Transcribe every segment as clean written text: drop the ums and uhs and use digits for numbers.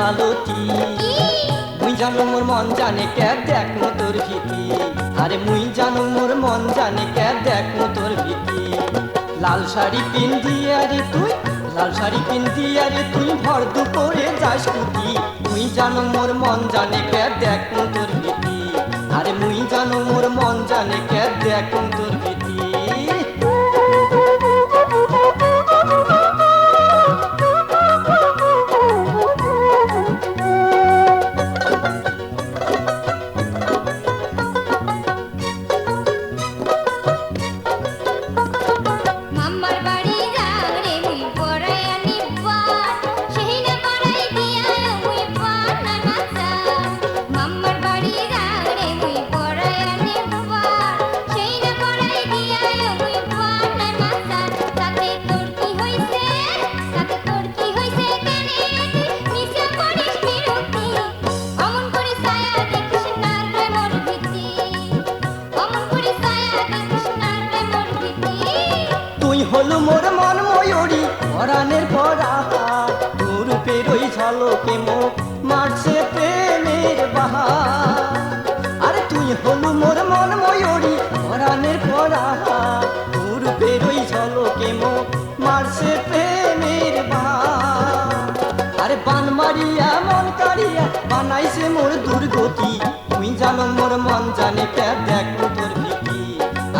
মালতী মুই জানো মোর মন জানে কে দেখ তোর ভীতি আরে মুই জানো মোর মন জানে কে দেখ তোর ভীতি লাল শাড়ি পিন্দিয়া রে তুই লাল শাড়ি পিন্দিয়া রে তুই ভর দুপুরে যাস কুটি মুই জানো মোর মন জানে কে দেখ তোর ভীতি আরে মুই জানো মোর মন জানে কে দেখ তোর ভীতি হলো মোর মন ময়ূরী পরাণের পরা তোর রূপের ওই ঝলকে মুখ মারছে প্রেমের বাহার আরে তুই হলো মোর মন ময়ূরী পরাণের পরা তোর রূপের ওই ঝলকে মুখ মারছে প্রেমের বাহার আরে বান মারিয়া মন কাড়িয়া বানাইছে মোর দুর্গতি তুই জানো মোর মন জানে কে দেখ তোর ভীতি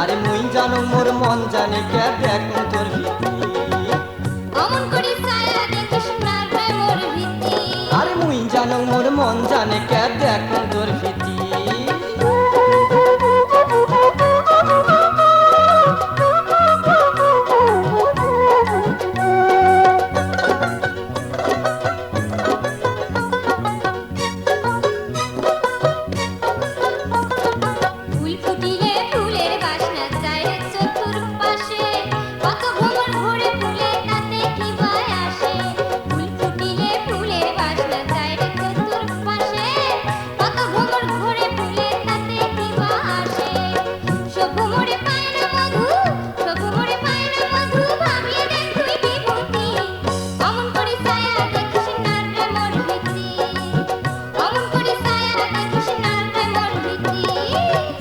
আরে মুই জানো মোর মন জানে কে দেখ তোর ভীতি অমন করি ছায়া দেখিস না রে মোর ভীতি আরে মুই জানো মোর মন জানে কে দেখ তোর ভীতি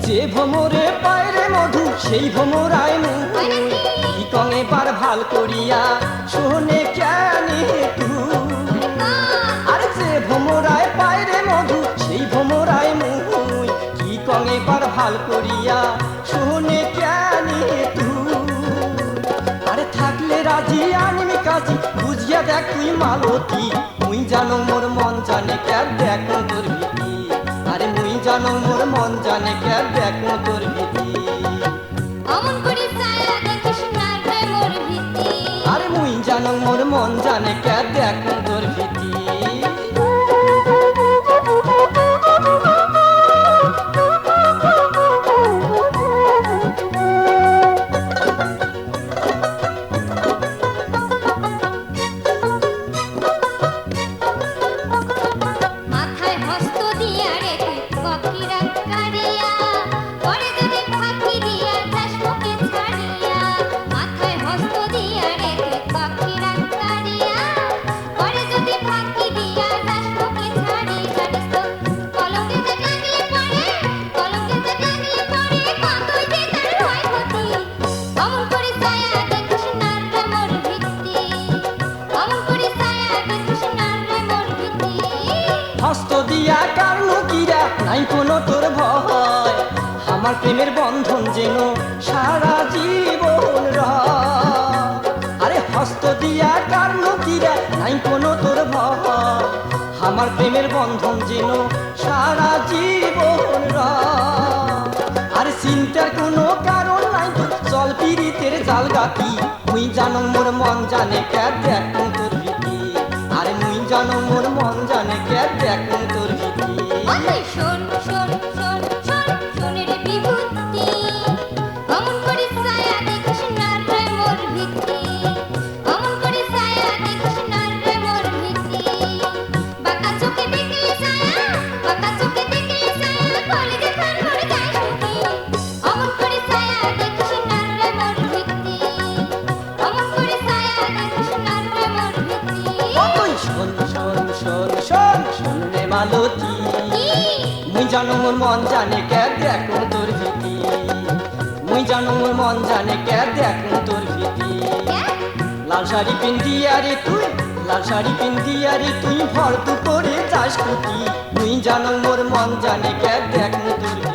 যে ভ্রমরে পায়রে মধু সেই ভ্রমরায় মুই কি কঙে বার ভাল করিয়া শোনে কেনে তুই আরে যে ভ্রমরায় পায়রে মধু সেই ভ্রমরায় মুই কি কঙে বার ভাল করিয়া শোনে কেনে তুই আরে থাকলে রাজি আনিমি কাজী বুঝিয়া দেখ তুই মালতী মুই জানো মোর মন জানে কে দেখ তোর ভীতি আরে মুই জানো মোর মন জানে কে দেখ তোর ভীতি অমন করি ছায়া দেখিস না রে মোর ভীতি আরে মুই জানো মোর মন জানে কে দেখ তোর ভীতি হস্ত দিয়া কারণ কিরা নাই কোনো তোর ভয় আমার প্রেমের বন্ধন যেন সারা জীবন রয় আরে হস্ত দিয়া কারণ কিরা নাই কোনো তোর ভয় আমার প্রেমের বন্ধন যেন সারা জীবন রয় আরে চিন্তার কোনো কারণ নাই তো চল পীড়িতের জাল গাতি মুই জানো মোর মন জানে কে দেখ তোর ভীতি আরে মুই জানো মোর মন জানে কে দেখ তোর ভীতি শোন শোন শোন শোন শোনের বিভূতি অমন করি ছায়া দেখিস না রে মোর ভীতি অমন করি ছায়া দেখিস না রে মোর ভীতি বাঁকা চোখে দেখলে ছায়া বাঁকা চোখে দেখলে ছায়া বলে দেখার মোর যায় সুখী অমন করি ছায়া দেখিস না রে মোর ভীতি অমন করি ছায়া দেখিস না রে মোর ভীতি শোন শোন শোন শোন জানো মোর মন জানে কে দেখো তোর ভীতি মুই জানো মোর মন জানে কে দেখো তোর ভীতি লাল শাড়ি পিন্ধিয়া রে তুই লাল শাড়ি পিন্ধিয়া রে তুই ভর তু করে যাস কুটি মুই জানো মোর মন জানে কে দেখো তোর